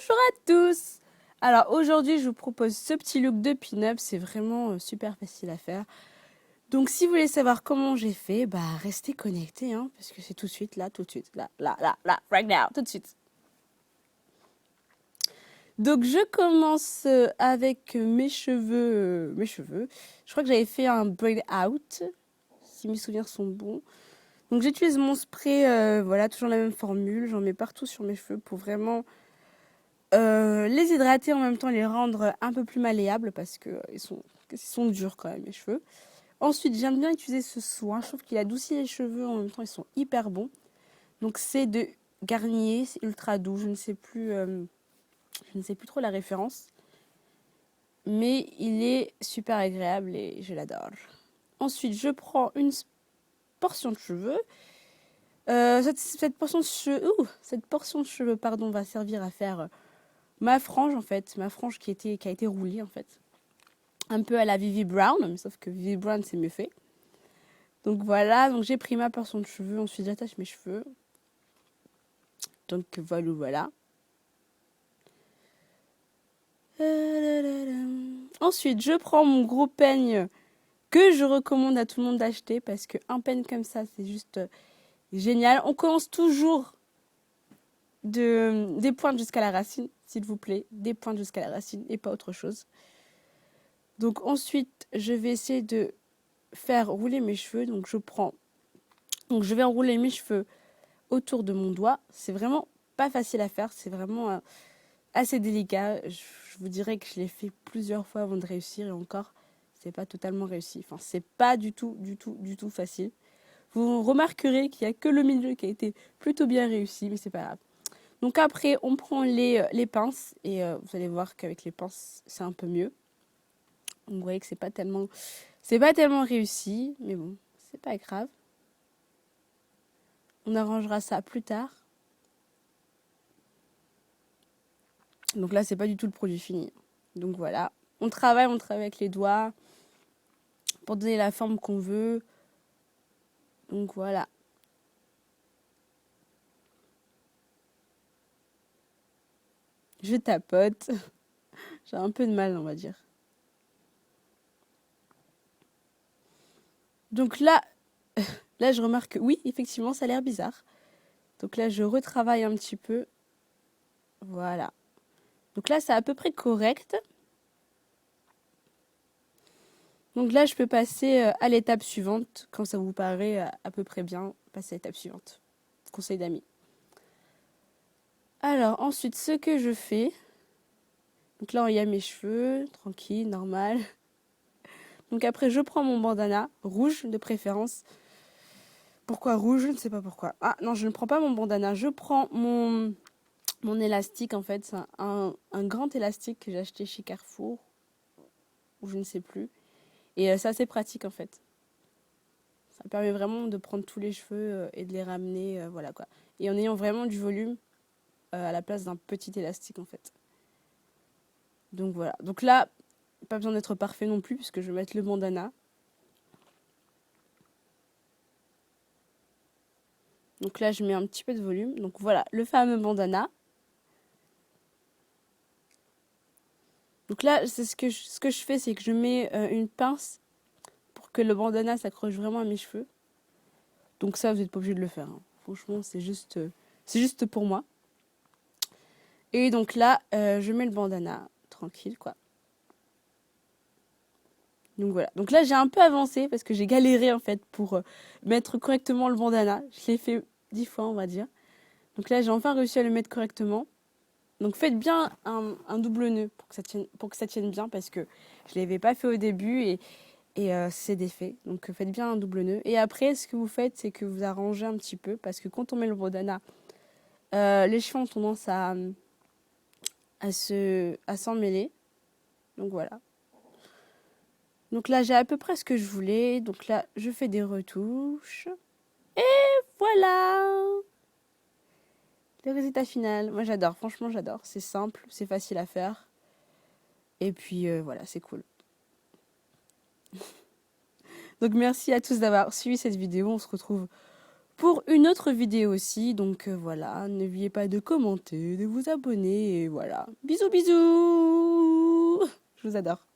Bonjour à tous. Alors aujourd'hui je vous propose ce petit look de pin-up, c'est vraiment super facile à faire. Donc si vous voulez savoir comment j'ai fait, bah restez connectés hein, parce que c'est tout de suite là, right now, tout de suite. Donc je commence avec mes cheveux, Je crois que j'avais fait un braid out, si mes souvenirs sont bons. Donc j'utilise mon spray, voilà, toujours la même formule, j'en mets partout sur mes cheveux pour vraiment les hydrater en même temps, les rendre un peu plus malléables parce que ils sont durs quand même mes cheveux. Ensuite, j'aime bien utiliser ce soin, je trouve qu'il adoucit les cheveux, en même temps ils sont hyper bons. Donc c'est de Garnier, c'est ultra doux, je ne sais plus trop la référence. Mais il est super agréable et je l'adore. Ensuite, je prends une portion de cheveux. Cette portion de cheveux pardon, va servir à faire ma frange en fait, ma frange qui a été roulée en fait. Un peu à la Vivi Brown, sauf que Vivi Brown c'est mieux fait. Donc voilà, donc j'ai pris ma portion de cheveux, ensuite j'attache mes cheveux. Donc voilà. Ensuite, je prends mon gros peigne que je recommande à tout le monde d'acheter parce qu'un peigne comme ça, c'est juste génial. On commence toujours des pointes jusqu'à la racine, s'il vous plaît. Des pointes jusqu'à la racine et pas autre chose. Donc ensuite, je vais essayer de faire rouler mes cheveux. Donc je vais enrouler mes cheveux autour de mon doigt. C'est vraiment pas facile à faire, c'est vraiment assez délicat. Je vous dirais que je l'ai fait plusieurs fois avant de réussir et encore, c'est pas totalement réussi. Enfin, c'est pas du tout facile. Vous remarquerez qu'il y a que le milieu qui a été plutôt bien réussi, mais c'est pas grave. Donc après, on prend les pinces et vous allez voir qu'avec les pinces, c'est un peu mieux. Donc vous voyez que c'est pas tellement réussi, mais bon, c'est pas grave. On arrangera ça plus tard. Donc là, c'est pas du tout le produit fini. Donc voilà, on travaille avec les doigts pour donner la forme qu'on veut. Donc voilà. Je tapote. J'ai un peu de mal, on va dire. Donc là, je remarque que oui, effectivement, ça a l'air bizarre. Donc là, je retravaille un petit peu. Voilà. Donc là, c'est à peu près correct. Donc là, je peux passer à l'étape suivante. Quand ça vous paraît à peu près bien, passer à l'étape suivante. Conseil d'amis. Alors, ensuite, ce que je fais. Donc là, il y a mes cheveux, tranquille, normal. Donc après, je prends mon bandana, rouge de préférence. Pourquoi rouge? Je ne sais pas pourquoi. Ah non, je ne prends pas mon bandana. Je prends mon élastique, en fait. C'est un grand élastique que j'ai acheté chez Carrefour. Ou je ne sais plus. Et c'est assez pratique, en fait. Ça permet vraiment de prendre tous les cheveux et de les ramener, voilà quoi. Et en ayant vraiment du volume à la place d'un petit élastique, en fait. Donc voilà. Donc là, pas besoin d'être parfait non plus, puisque je vais mettre le bandana. Donc là, je mets un petit peu de volume. Donc voilà, le fameux bandana. Donc là, c'est ce que je fais, c'est que je mets une pince pour que le bandana s'accroche vraiment à mes cheveux. Donc ça, vous n'êtes pas obligé de le faire. Hein. Franchement, c'est juste pour moi. Et donc là, je mets le bandana, tranquille, quoi. Donc voilà. Donc là, j'ai un peu avancé parce que j'ai galéré, en fait, pour mettre correctement le bandana. Je l'ai fait 10 fois, on va dire. Donc là, j'ai enfin réussi à le mettre correctement. Donc faites bien un double nœud pour que ça tienne bien parce que je ne l'avais pas fait au début et c'est défait. Donc faites bien un double nœud. Et après, ce que vous faites, c'est que vous arrangez un petit peu parce que quand on met le bandana, les cheveux ont tendance à s'en mêler. Donc voilà. Donc là, j'ai à peu près ce que je voulais. Donc là, je fais des retouches. Et voilà le résultat final. Moi, j'adore. Franchement, j'adore. C'est simple, c'est facile à faire. Et puis, voilà, c'est cool. Donc, merci à tous d'avoir suivi cette vidéo. On se retrouve pour une autre vidéo aussi. Donc voilà, n'oubliez pas de commenter, de vous abonner et voilà. Bisous bisous. Je vous adore.